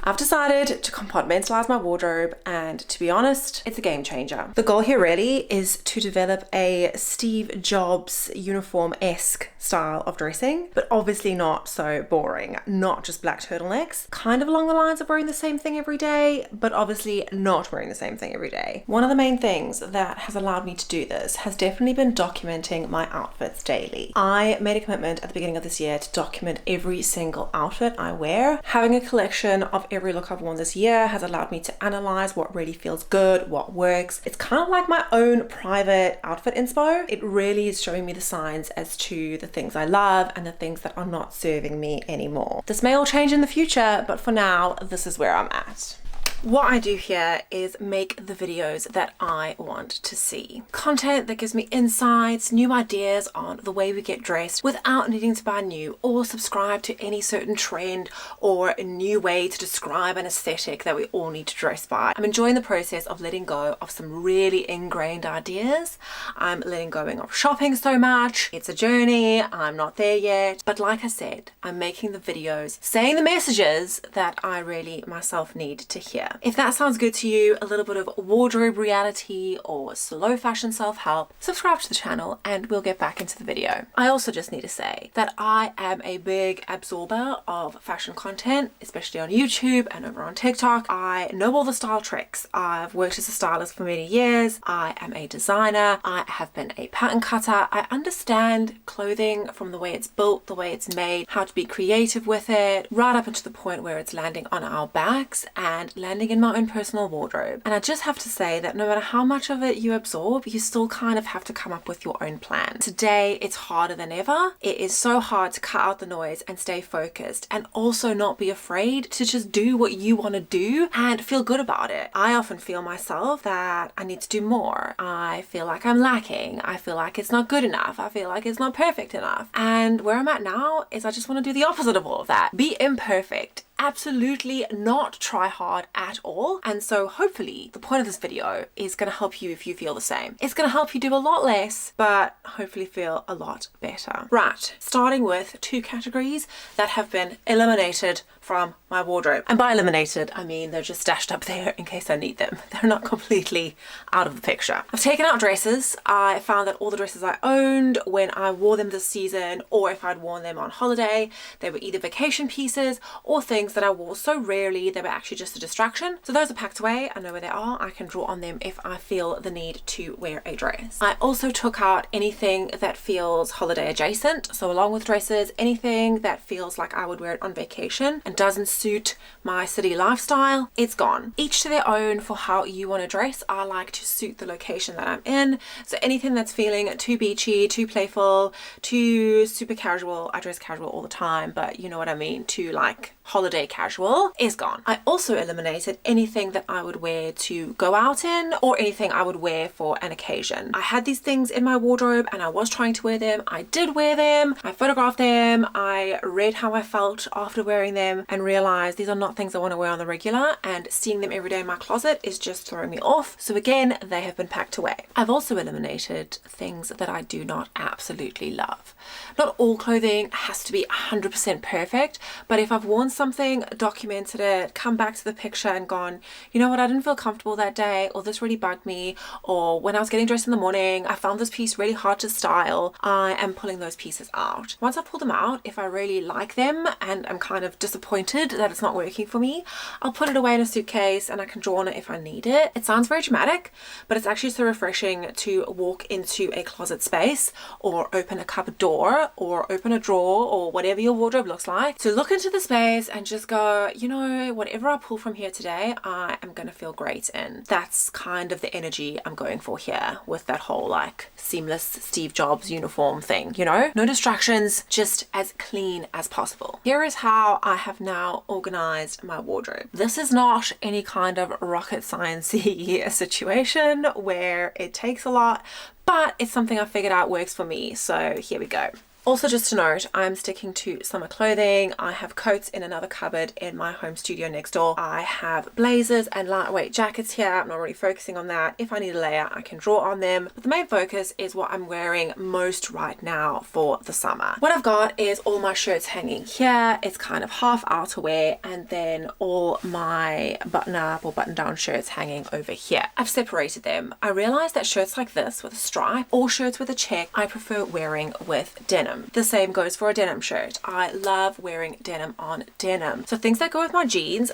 I've decided to compartmentalize my wardrobe, and to be honest, it's a game changer. The goal here really is to develop a Steve Jobs uniform-esque style of dressing, but obviously not so boring, not just black turtlenecks, kind of along the lines of wearing the same thing every day, but obviously not wearing the same thing every day. One of the main things that has allowed me to do this has definitely been documenting my outfits daily. I made a commitment at the beginning of this year to document every single outfit I wear. Having a collection of every look I've worn this year has allowed me to analyze what really feels good, what works. It's kind of like my own private outfit inspo. It really is showing me the signs as to the things I love and the things that are not serving me anymore. This may all change in the future, but for now, this is where I'm at. What I do here is make the videos that I want to see. Content that gives me insights, new ideas on the way we get dressed without needing to buy new or subscribe to any certain trend or a new way to describe an aesthetic that we all need to dress by. I'm enjoying the process of letting go of some really ingrained ideas. I'm letting go of shopping so much. It's a journey. I'm not there yet. But like I said, I'm making the videos, saying the messages that I really myself need to hear. If that sounds good to you, a little bit of wardrobe reality or slow fashion self-help, subscribe to the channel and we'll get back into the video. I also just need to say that I am a big absorber of fashion content, especially on YouTube and over on TikTok. I know all the style tricks. I've worked as a stylist for many years. I am a designer. I have been a pattern cutter. I understand clothing from the way it's built, the way it's made, how to be creative with it, right up until the point where it's landing on our backs and landing in my own personal wardrobe. And I just have to say that no matter how much of it you absorb, you still kind of have to come up with your own plan. Today, it's harder than ever. It is so hard to cut out the noise and stay focused and also not be afraid to just do what you want to do and feel good about it. I often feel myself that I need to do more. I feel like I'm lacking. I feel like it's not good enough. I feel like it's not perfect enough. And where I'm at now is I just want to do the opposite of all of that. Be imperfect. Absolutely not try hard at all. And so hopefully the point of this video is going to help you if you feel the same. It's going to help you do a lot less, but hopefully feel a lot better. Right, starting with two categories that have been eliminated from my wardrobe. And by eliminated, I mean they're just stashed up there in case I need them. They're not completely out of the picture. I've taken out dresses. I found that all the dresses I owned when I wore them this season, or if I'd worn them on holiday, they were either vacation pieces or things that I wore so rarely they were actually just a distraction. So those are packed away. I know where they are. I can draw on them if I feel the need to wear a dress. I also took out anything that feels holiday adjacent. So along with dresses, anything that feels like I would wear it on vacation and doesn't suit my city lifestyle, it's gone. Each to their own for how you want to dress. I like to suit the location that I'm in. So anything that's feeling too beachy, too playful, too super casual, I dress casual all the time, but you know what I mean, too like holiday casual, is gone. I also eliminated anything that I would wear to go out in or anything I would wear for an occasion. I had these things in my wardrobe and I was trying to wear them. I did wear them. I photographed them. I read how I felt after wearing them and realized these are not things I want to wear on the regular, and seeing them every day in my closet is just throwing me off. So again, they have been packed away. I've also eliminated things that I do not absolutely love. Not all clothing has to be 100% perfect, but if I've worn something, documented it, come back to the picture and gone, you know what, I didn't feel comfortable that day, or this really bugged me, or when I was getting dressed in the morning, I found this piece really hard to style, I am pulling those pieces out. Once I pull them out, if I really like them and I'm kind of disappointed that it's not working for me, I'll put it away in a suitcase and I can draw on it if I need it. It sounds very dramatic, but it's actually so refreshing to walk into a closet space or open a cupboard door or open a drawer or whatever your wardrobe looks like, to look into the space and just go, you know, whatever I pull from here today, I am going to feel great in. That's kind of the energy I'm going for here with that whole like seamless Steve Jobs uniform thing, you know? No distractions, just as clean as possible. Here is how I have now organized my wardrobe. This is not any kind of rocket science-y situation where it takes a lot, but it's something I figured out works for me. So here we go. Also, just to note, I'm sticking to summer clothing. I have coats in another cupboard in my home studio next door. I have blazers and lightweight jackets here. I'm not really focusing on that. If I need a layer, I can draw on them. But the main focus is what I'm wearing most right now for the summer. What I've got is all my shirts hanging here. It's kind of half outerwear, and then all my button up or button down shirts hanging over here. I've separated them. I realized that shirts like this with a stripe or shirts with a check, I prefer wearing with denim. The same goes for a denim shirt. I love wearing denim on denim. So things that go with my jeans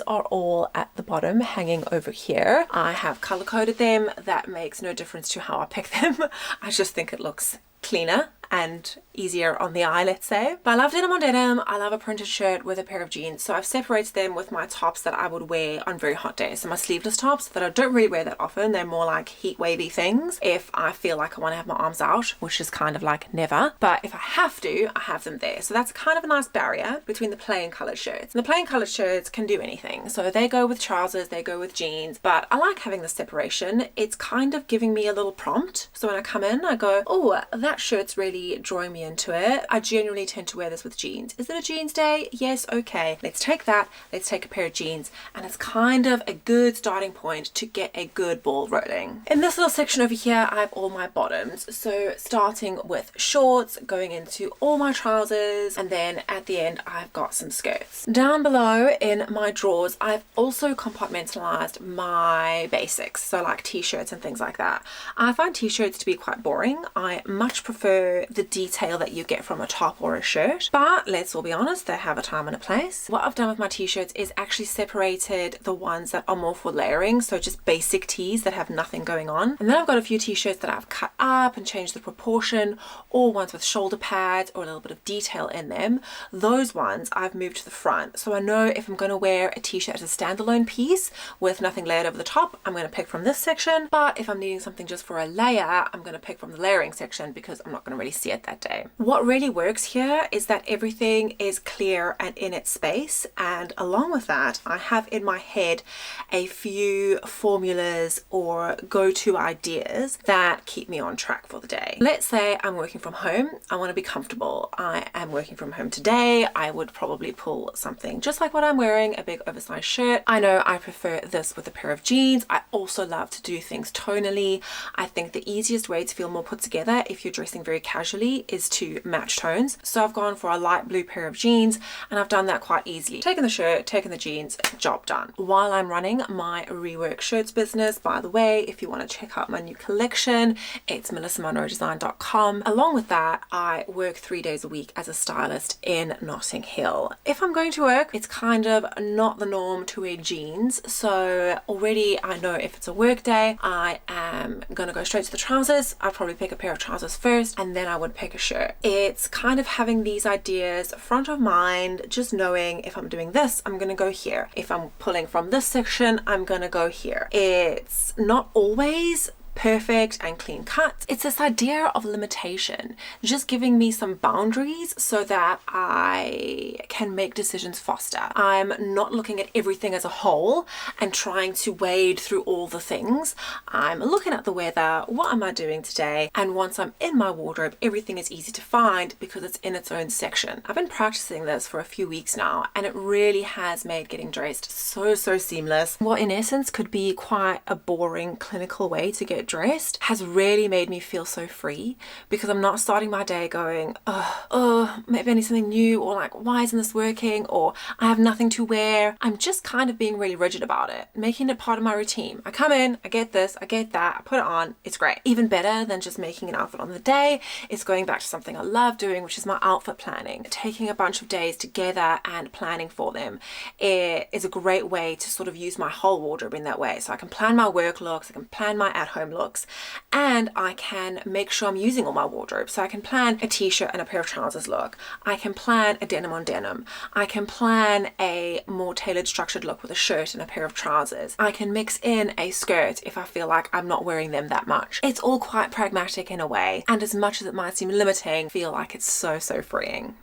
are all at the bottom hanging over here. I have color coded them. That makes no difference to how I pick them. I just think it looks cleaner and easier on the eye, let's say. But I love denim on denim. I love a printed shirt with a pair of jeans. So I've separated them with my tops that I would wear on very hot days. So my sleeveless tops that I don't really wear that often. They're more like heat wavy things if I feel like I want to have my arms out, which is kind of like never. But if I have to, I have them there. So that's kind of a nice barrier between the plain colored shirts. And the plain colored shirts can do anything. So they go with trousers, they go with jeans, but I like having the separation. It's kind of giving me a little prompt. So when I come in, I go, oh, that shirt's really drawing me into it. I generally tend to wear this with jeans. Is it a jeans day? Yes, okay. Let's take that. Let's take a pair of jeans. And it's kind of a good starting point to get a good ball rolling. In this little section over here, I have all my bottoms. So starting with shorts, going into all my trousers, and then at the end, I've got some skirts. Down below in my drawers, I've also compartmentalized my basics. So like t-shirts and things like that. I find t-shirts to be quite boring. I much prefer the detail that you get from a top or a shirt, but let's all be honest, they have a time and a place. What I've done with my t-shirts is actually separated the ones that are more for layering, so just basic tees that have nothing going on, and then I've got a few t-shirts that I've cut up and changed the proportion, or ones with shoulder pads or a little bit of detail in them. Those ones I've moved to the front, so I know if I'm going to wear a t-shirt as a standalone piece with nothing layered over the top, I'm going to pick from this section, but if I'm needing something just for a layer, I'm going to pick from the layering section because I'm not going to really see it that day. What really works here is that everything is clear and in its space, and along with that I have in my head a few formulas or go-to ideas that keep me on track for the day. Let's say I'm working from home. I want to be comfortable. I am working from home today. I would probably pull something just like what I'm wearing, a big oversized shirt. I know I prefer this with a pair of jeans. I also love to do things tonally. I think the easiest way to feel more put together if you're dressing very casually is to match tones. So I've gone for a light blue pair of jeans, and I've done that quite easily. Taken the shirt, taken the jeans, job done. While I'm running my rework shirts business, by the way, if you want to check out my new collection, it's melissamonroedesign.com. Along with that, I work 3 days a week as a stylist in Notting Hill. If I'm going to work, it's kind of not the norm to wear jeans. So already I know if it's a work day, I am going to go straight to the trousers. I'd probably pick a pair of trousers first, and then I would pick a shirt. It's kind of having these ideas front of mind, just knowing if I'm doing this, I'm going to go here. If I'm pulling from this section, I'm going to go here. It's not always perfect and clean cut. It's this idea of limitation, just giving me some boundaries so that I can make decisions faster. I'm not looking at everything as a whole and trying to wade through all the things. I'm looking at the weather, what am I doing today? And once I'm in my wardrobe, everything is easy to find because it's in its own section. I've been practicing this for a few weeks now, and it really has made getting dressed so seamless. What in essence could be quite a boring clinical way to get dressed has really made me feel so free, because I'm not starting my day going, oh, maybe I need something new, or like, why isn't this working, or I have nothing to wear. I'm just kind of being really rigid about it, making it part of my routine. I come in, I get this, I get that, I put it on, it's great. Even better than just making an outfit on the day, it's going back to something I love doing, which is my outfit planning. Taking a bunch of days together and planning for them. It is a great way to sort of use my whole wardrobe in that way. So I can plan my work looks, I can plan my at-home looks, and I can make sure I'm using all my wardrobe. So I can plan a t-shirt and a pair of trousers look. I can plan a denim on denim. I can plan a more tailored structured look with a shirt and a pair of trousers. I can mix in a skirt if I feel like I'm not wearing them that much. It's all quite pragmatic in a way, and as much as it might seem limiting, I feel like it's so freeing.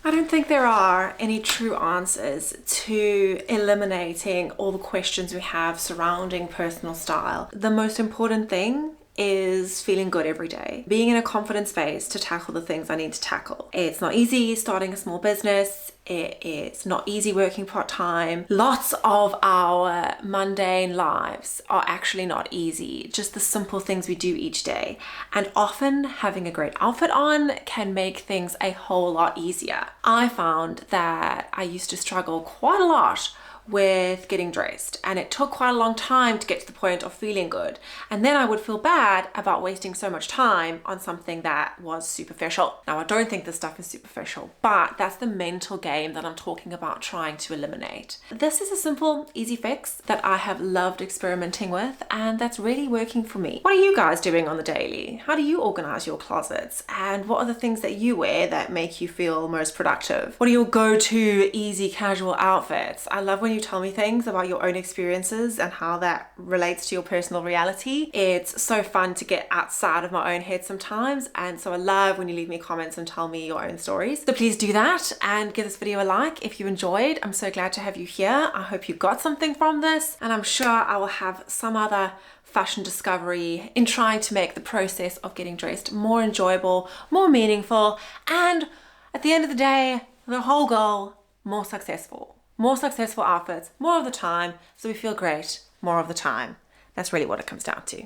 I don't think there are any true answers to eliminating all the questions we have surrounding personal style. The most important thing is feeling good every day, being in a confident space to tackle the things I need to tackle. It's not easy starting a small business. It's not easy working part-time. Lots of our mundane lives are actually not easy, just the simple things we do each day. And often having a great outfit on can make things a whole lot easier. I found that I used to struggle quite a lot with getting dressed, and it took quite a long time to get to the point of feeling good, and then I would feel bad about wasting so much time on something that was superficial. Now, I don't think this stuff is superficial, but that's the mental game that I'm talking about trying to eliminate. This is a simple, easy fix that I have loved experimenting with, and that's really working for me. What are you guys doing on the daily? How do you organize your closets? And what are the things that you wear that make you feel most productive? What are your go-to easy casual outfits? I love when you tell me things about your own experiences and how that relates to your personal reality. It's so fun to get outside of my own head sometimes, and so I love when you leave me comments and tell me your own stories. So please do that and give this video a like if you enjoyed. I'm so glad to have you here. I hope you got something from this, and I'm sure I will have some other fashion discovery in trying to make the process of getting dressed more enjoyable, more meaningful, and at the end of the day, the whole goal, more successful. More successful outfits, more of the time, so we feel great more of the time. That's really what it comes down to.